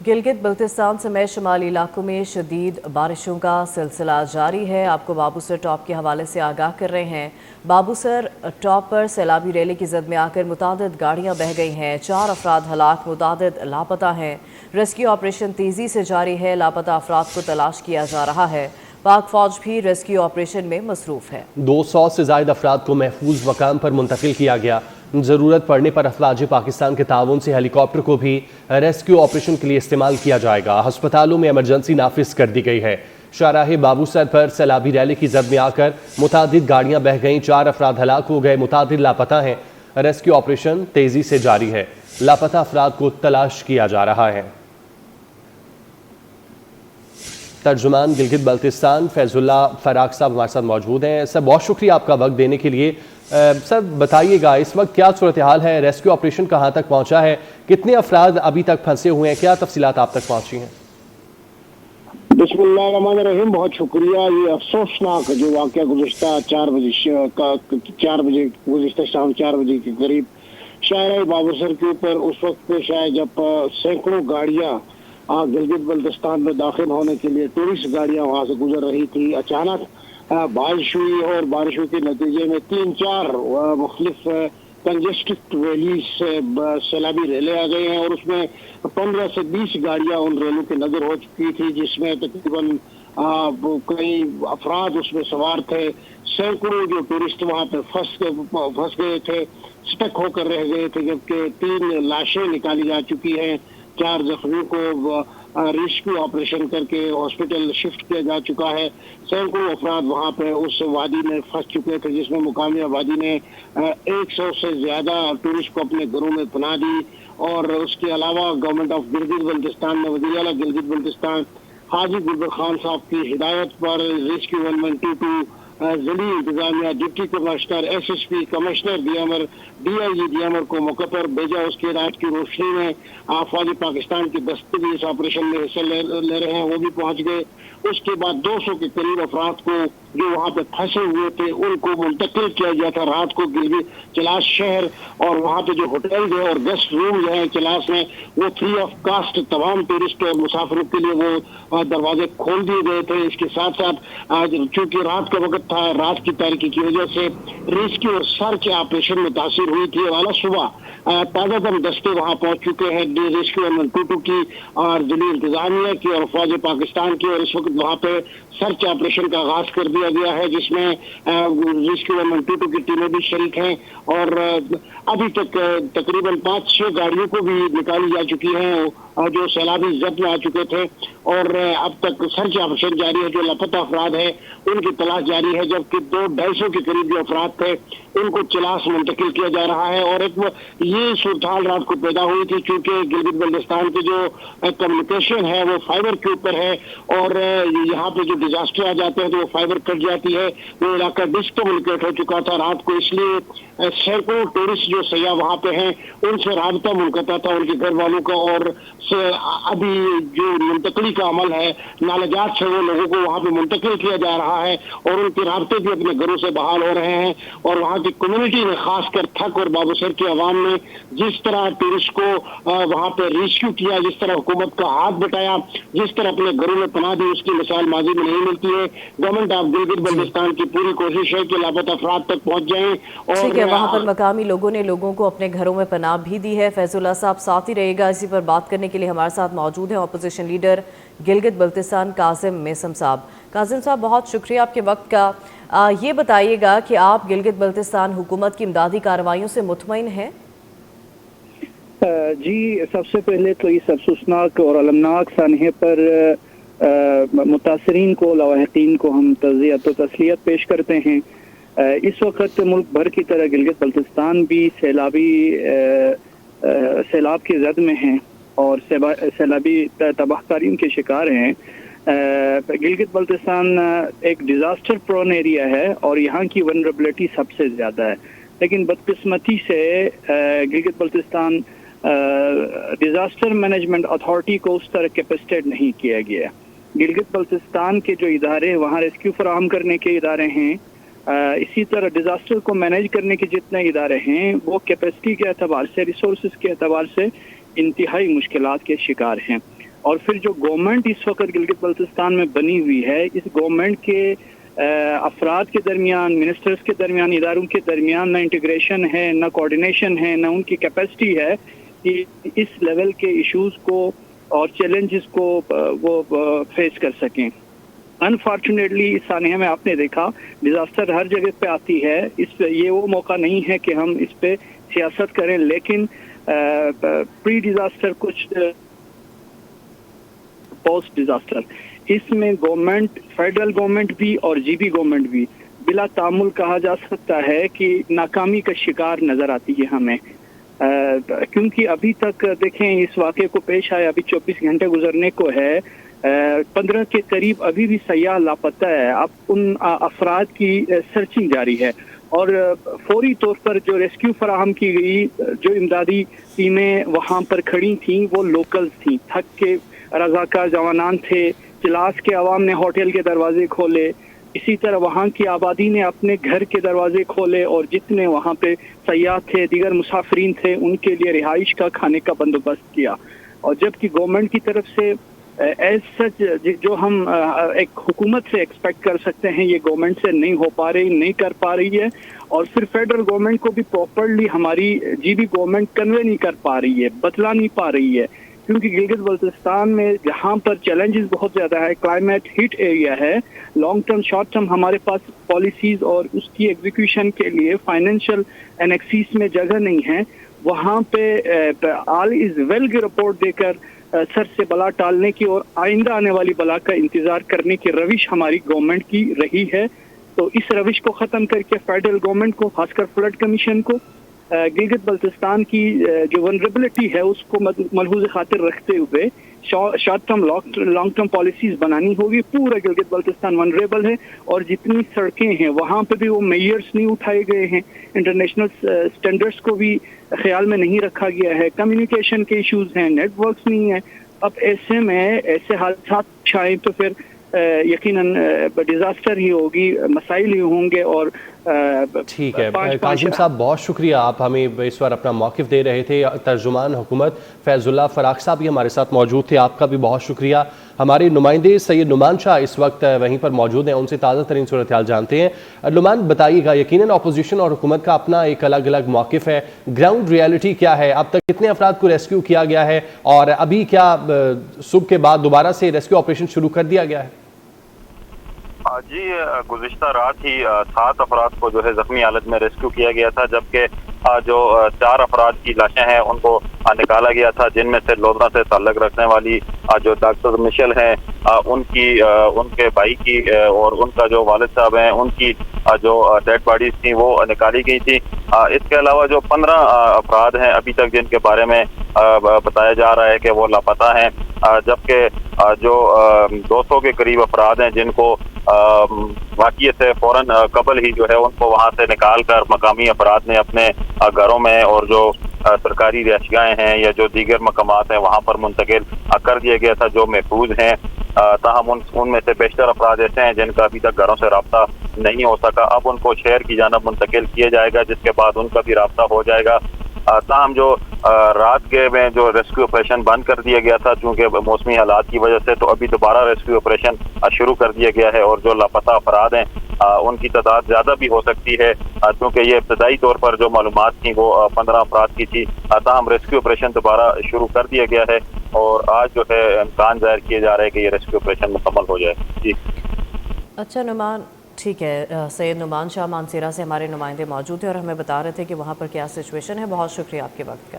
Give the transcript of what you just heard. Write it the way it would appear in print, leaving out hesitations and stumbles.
गिलगित बल्तिस्तान समेत शुमाली इलाकों में शदीद बारिशों का सिलसिला जारी है। आपको बाबूसर टॉप के हवाले से आगाह कर रहे हैं। बाबूसर टॉप पर सैलाबी रैली की जद में आकर मुतादिद गाड़ियां बह गई हैं। 4 अफराद हलाक, मुतादिद लापता हैं। रेस्क्यू ऑपरेशन तेजी से जारी है। लापता अफराद को तलाश किया जा रहा है। पाक फौज भी रेस्क्यू ऑपरेशन में मसरूफ है। 200 से ज्यादा अफराद को महफूज मकाम पर मुंतकिल किया गया। ज़रूरत पड़ने पर अफवाज पाकिस्तान के ताउन से हेलीकॉप्टर को भी रेस्क्यू ऑपरेशन के लिए इस्तेमाल किया जाएगा। अस्पतालों में इमरजेंसी नाफिज कर दी गई है। शाहराह बाबूसर पर सैलाबी रैली की जद में आकर मुतादिद गाड़ियां बह गईं। 4 अफराद हलाक हो गए, मुतादिद लापता हैं। रेस्क्यू ऑपरेशन तेजी से जारी है। लापता अफराद को तलाश किया जा रहा है। तर्जुमान गिलगित बल्तिस्तान फैजुल्ला फराक साहब हमारे साथ मौजूद हैं। सर, बहुत शुक्रिया आपका वक्त देने के लिए। सर, बताइएगा इस वक्त क्या सूरत हाल है, रेस्क्यू ऑपरेशन कहाँ तक पहुँचा है, कितने अफराद अभी तक फंसे हुए हैं, क्या तफसीलात आप तक पहुँची हैं? बिस्मिल्लाहिर्रहमानिर्रहीम। बहुत शुक्रिया। ये अफसोसनाक जो वाक़या गुज़िश्ता 4 बजे गुज़िश्ता शाम 4 बजे के करीब शाहराह बाबूसर के ऊपर उस वक्त पेश आया जब सैकड़ों गाड़ियाँ गिलगित बल्तिस्तान में दाखिल होने के लिए टूरिस्ट गाड़ियां वहां से गुजर रही थी। अचानक बारिश हुई और बारिशों के नतीजे में 3-4 मुख्तलिफ कंजेस्टेड वैली से सैलाबी रेलें आ गई हैं और उसमें 15 से 20 गाड़ियां उन रेलों के नजर हो चुकी थी, जिसमें तकरीबन कई अफराद उसमें सवार थे। सैकड़ों जो टूरिस्ट वहां पे फंस गए थे, स्टक होकर रह गए थे, जबकि 3 लाशें निकाली जा चुकी हैं। 4 जख्मियों को रेस्क्यू ऑपरेशन करके हॉस्पिटल शिफ्ट किया जा चुका है। सैकड़ों अफराद वहां पे उस वादी में फंस चुके थे, जिसमें मुकामी आबादी ने 100 से ज्यादा टूरिस्ट को अपने घरों में पनाह दी। और उसके अलावा गवर्नमेंट ऑफ गिलगित बल्तिस्तान ने वज़ीर आला गिलगित बल्तिस्तान हाजी गुलबर खान साहब की हिदायत पर रेस्क्यू 1122 ज़िली इंतजामिया, deputy commissioner, SSP, commissioner DMR, DIG DMR को मौके पर भेजा। उसकी हिदायत की रोशनी में फौज पाकिस्तान की दस्ते भी इस ऑपरेशन में हिस्सा ले रहे हैं, वो भी पहुंच गए। उसके बाद 200 के करीब अफराद को जो वहां पे फंसे हुए थे उनको मुंतकिल किया गया था रात को गिलगित चिलास शहर। और वहां पे जो होटल है और गेस्ट रूम जो है चिलास में, वो फ्री ऑफ कास्ट तमाम टूरिस्ट और मुसाफिरों के लिए वो दरवाजे खोल दिए गए थे। इसके साथ साथ आज चूंकि रात का वक्त था, रात की तारीकी की वजह से रेस्क्यू और सर्च ऑपरेशन में तासीर हुई थी। वाला सुबह ताज़ातम दस्ते वहां पहुंच चुके हैं, रेस्क्यू 1122 की और ज़िली इंतजामिया की और फौज पाकिस्तान की। और इस वक्त वहां पे सर्च ऑपरेशन का आगाज कर दिया गया है, जिसमें रेस्क्यू 1122 की टीमें भी शरीक हैं। और अभी तक तकरीबन 5-6 गाड़ियों को भी निकाली जा चुकी हैं जो सैलाबी जद में आ चुके थे। और अब तक सर्च ऑपरेशन जारी है। जो लापता अफराद है उनकी तलाश जारी है, जबकि 200-250 के करीब जो अफराद थे उनको चिलास मुंतकिल किया जा रहा है। और एक ये सूरत रात को पैदा हुई थी क्योंकि गिलगित बल्तिस्तान की जो कम्युनिकेशन है वो फाइबर के ऊपर है और यहाँ पे जो डिजास्टर आ जाते हैं तो वो फाइबर कट जाती है। वो इलाका डिस्कम्युनिकेट हो चुका था रात को, इसलिए सैकड़ों टूरिस्ट जो सयाह वहाँ पे हैं उनसे राबता मुनक़ता था उनके घर वालों का। और अभी जो मुंतकली का अमल है नालजात से वो लोगों को वहाँ पे मुंतकिल किया जा रहा है और उनके राबते भी अपने घरों से बहाल हो रहे हैं। और वहाँ की कम्युनिटी ने खासकर थक और बाबूसर की आवाम ने जिस तरह टूरिस्ट को वहाँ पे रेस्क्यू किया, जिस तरह हुकूमत का हाथ बटाया, जिस तरह अपने घरों में पनाह दी, उसकी मिसाल माजी में नहीं मिलती है। गवर्नमेंट ऑफ गिलगित बल्तिस्तान की पूरी कोशिश है कि लापता अफराद तक पहुँच जाएं। और वहाँ पर मकामी लोगों ने लोगों को अपने घरों में पनाह भी दी है। फैजुल्ला साहब साथ ही रहेगा, इसी पर बात करने के लिए हमारे साथ मौजूद हैं अपोजिशन लीडर गिलगित बल्तिस्तान कासिम मेसम साहब। कासिम साहब, बहुत शुक्रिया आपके वक्त का। ये बताइएगा कि आप गिलगित बल्तिस्तान हुकूमत की इमदादी कार्रवाइयों से मुतमईन हैं? जी, सबसे पहले तो इस अफसोसनाक और अलमनाक सानहे पर मुतासरीन को, लवाहिकीन को हम तज़ियत व तसलियत पेश करते हैं। इस वक्त मुल्क भर की तरह गिलगित बल्तिस्तान भी सैलाब की जद में हैं और सैलाबी तबाहकारियों के शिकार हैं। गिलगित बल्तिस्तान एक डिज़ास्टर प्रोन एरिया है और यहाँ की वनरेबिलिटी सबसे ज़्यादा है, लेकिन बदकिस्मती से Gilgit Baltistan disaster management authority को उस तरह कैपेसिटेट नहीं किया गया। गिलगित बल्तिस्तान के जो इदारे, वहाँ रेस्क्यू फराहम करने के इदारे हैं, इसी तरह डिज़ास्टर को मैनेज करने के जितने इदारे हैं वो कैपेसिटी के एतबार से, रिसोर्सेज के एतबार से इंतहाई मुश्किलात के शिकार हैं। اور پھر جو گورنمنٹ اس وقت گلگت بلتستان میں بنی ہوئی ہے، اس گورنمنٹ کے افراد کے درمیان، منسٹرز کے درمیان، اداروں کے درمیان نہ انٹیگریشن ہے، نہ کوارڈینیشن ہے، نہ ان کی کیپیسٹی ہے کہ اس لیول کے ایشوز کو اور چیلنجز کو وہ فیس کر سکیں۔ انفارچونیٹلی اس سانحے میں آپ نے دیکھا ڈیزاسٹر ہر جگہ پہ آتی ہے، اس پہ یہ وہ موقع نہیں ہے کہ ہم اس پہ سیاست کریں، لیکن پری ڈیزاسٹر کچھ پوسٹ ڈیزاسٹر، اس میں گورنمنٹ، فیڈرل گورنمنٹ بھی اور جی بی گورنمنٹ بھی بلا تعامل کہا جا سکتا ہے کہ ناکامی کا شکار نظر آتی ہے ہمیں، کیونکہ ابھی تک دیکھیں اس واقعے کو پیش آئے ابھی 24 گھنٹے گزرنے کو ہے، 15 کے قریب ابھی بھی سیاح لاپتہ ہے۔ اب ان افراد کی سرچنگ جاری ہے اور فوری طور پر جو ریسکیو فراہم کی گئی، جو امدادی ٹیمیں وہاں پر کھڑی تھیں وہ لوکلز تھیں، تھک کے رضاکار جوانان تھے، چلاس کے عوام نے ہوٹل کے دروازے کھولے، اسی طرح وہاں کی آبادی نے اپنے گھر کے دروازے کھولے اور جتنے وہاں پہ سیاح تھے، دیگر مسافرین تھے، ان کے لیے رہائش کا، کھانے کا بندوبست کیا۔ اور جبکہ گورنمنٹ کی طرف سے ایز سچ جو ہم ایک حکومت سے ایکسپیکٹ کر سکتے ہیں، یہ گورنمنٹ سے نہیں ہو پا رہی، نہیں کر پا رہی ہے، اور پھر فیڈرل گورنمنٹ کو بھی پراپرلی ہماری جی بی گورنمنٹ کنوے نہیں کر پا رہی ہے، بتلا نہیں پا رہی ہے، کیونکہ گلگت بلتستان میں جہاں پر چیلنجز بہت زیادہ ہے، کلائمیٹ ہٹ ایریا ہے، لانگ ٹرم شارٹ ٹرم ہمارے پاس پالیسیز اور اس کی ایگزیکیوشن کے لیے فائنینشیل اینیکسیس میں جگہ نہیں ہے، وہاں پہ آل از ویل کی رپورٹ دے کر سر سے بلا ٹالنے کی اور آئندہ آنے والی بلا کا انتظار کرنے کی روش ہماری گورنمنٹ کی رہی ہے۔ تو اس روش کو ختم کر کے فیڈرل گورنمنٹ کو، خاص کر فلڈ کمیشن کو، گلگت بلتستان کی جو ونریبلٹی ہے اس کو ملحوظ خاطر رکھتے ہوئے short term long term policies بنانی ہوگی۔ پورا گلگت بلتستان ونریبل ہے اور جتنی سڑکیں ہیں وہاں پہ بھی وہ میئرس نہیں اٹھائے گئے ہیں، انٹرنیشنل سٹینڈرڈس کو بھی خیال میں نہیں رکھا گیا ہے، کمیونیکیشن کے ایشوز ہیں، نیٹ ورکس نہیں ہیں۔ اب ایسے میں ایسے حادثات چھائیں تو پھر یقیناً ڈیزاسٹر ہی ہوگی، مسائل ہی ہوں گے۔ اور ٹھیک ہے کاظم صاحب، بہت شکریہ، آپ ہمیں اس بار اپنا موقف دے رہے تھے۔ ترجمان حکومت فیض اللہ فراق صاحب بھی ہمارے ساتھ موجود تھے، آپ کا بھی بہت شکریہ۔ ہمارے نمائندے سید نعمان شاہ اس وقت وہیں پر موجود ہیں، ان سے تازہ ترین صورتحال جانتے ہیں۔ نعمان، بتائیے گا، یقیناً اپوزیشن اور حکومت کا اپنا ایک الگ الگ موقف ہے، گراؤنڈ ریالٹی کیا ہے؟ اب تک کتنے افراد کو ریسکیو کیا گیا ہے اور ابھی کیا صبح کے بعد دوبارہ سے ریسکیو آپریشن شروع کر دیا گیا ہے؟ جی، گزشتہ رات ہی 7 افراد کو جو ہے زخمی حالت میں ریسکیو کیا گیا تھا، جبکہ جو 4 افراد کی لاشیں ہیں ان کو نکالا گیا تھا، جن میں سے لودھرا سے تعلق رکھنے والی جو ڈاکٹر مشل ہیں ان کے بھائی کی اور ان کا جو والد صاحب ہیں ان کی جو ڈیڈ باڈیز تھیں وہ نکالی گئی تھی۔ اس کے علاوہ جو 15 افراد ہیں ابھی تک جن کے بارے میں بتایا جا رہا ہے کہ وہ لاپتہ ہیں، جبکہ جو 200 کے قریب افراد ہیں جن کو واقعے سے فوراً قبل ہی جو ہے ان کو وہاں سے نکال کر مقامی افراد نے اپنے گھروں میں اور جو سرکاری رہائشگاہیں ہیں یا جو دیگر مقامات ہیں وہاں پر منتقل کر دیا گیا تھا جو محفوظ ہیں۔ تاہم ان میں سے بیشتر افراد ایسے ہیں جن کا ابھی تک گھروں سے رابطہ نہیں ہو سکا، اب ان کو شہر کی جانب منتقل کیا جائے گا، جس کے بعد ان کا بھی رابطہ ہو جائے گا۔ تاہم جو رات کے میں جو ریسکیو آپریشن بند کر دیا گیا تھا چونکہ موسمی حالات کی وجہ سے، تو ابھی دوبارہ ریسکیو آپریشن شروع کر دیا گیا ہے، اور جو لاپتہ افراد ہیں ان کی تعداد زیادہ بھی ہو سکتی ہے، کیونکہ یہ ابتدائی طور پر جو معلومات تھیں وہ 15 افراد کی تھی۔ تاہم ریسکیو آپریشن دوبارہ شروع کر دیا گیا ہے اور آج جو ہے امکان ظاہر کیے جا رہے ہیں کہ یہ ریسکیو آپریشن مکمل ہو جائے۔ جی اچھا نعمان، ٹھیک ہے، سید نعمان شاہ مانسیرہ سے ہمارے نمائندے موجود ہیں اور ہمیں بتا رہے تھے کہ وہاں پر کیا سچویشن ہے۔ بہت شکریہ آپ کے وقت کا۔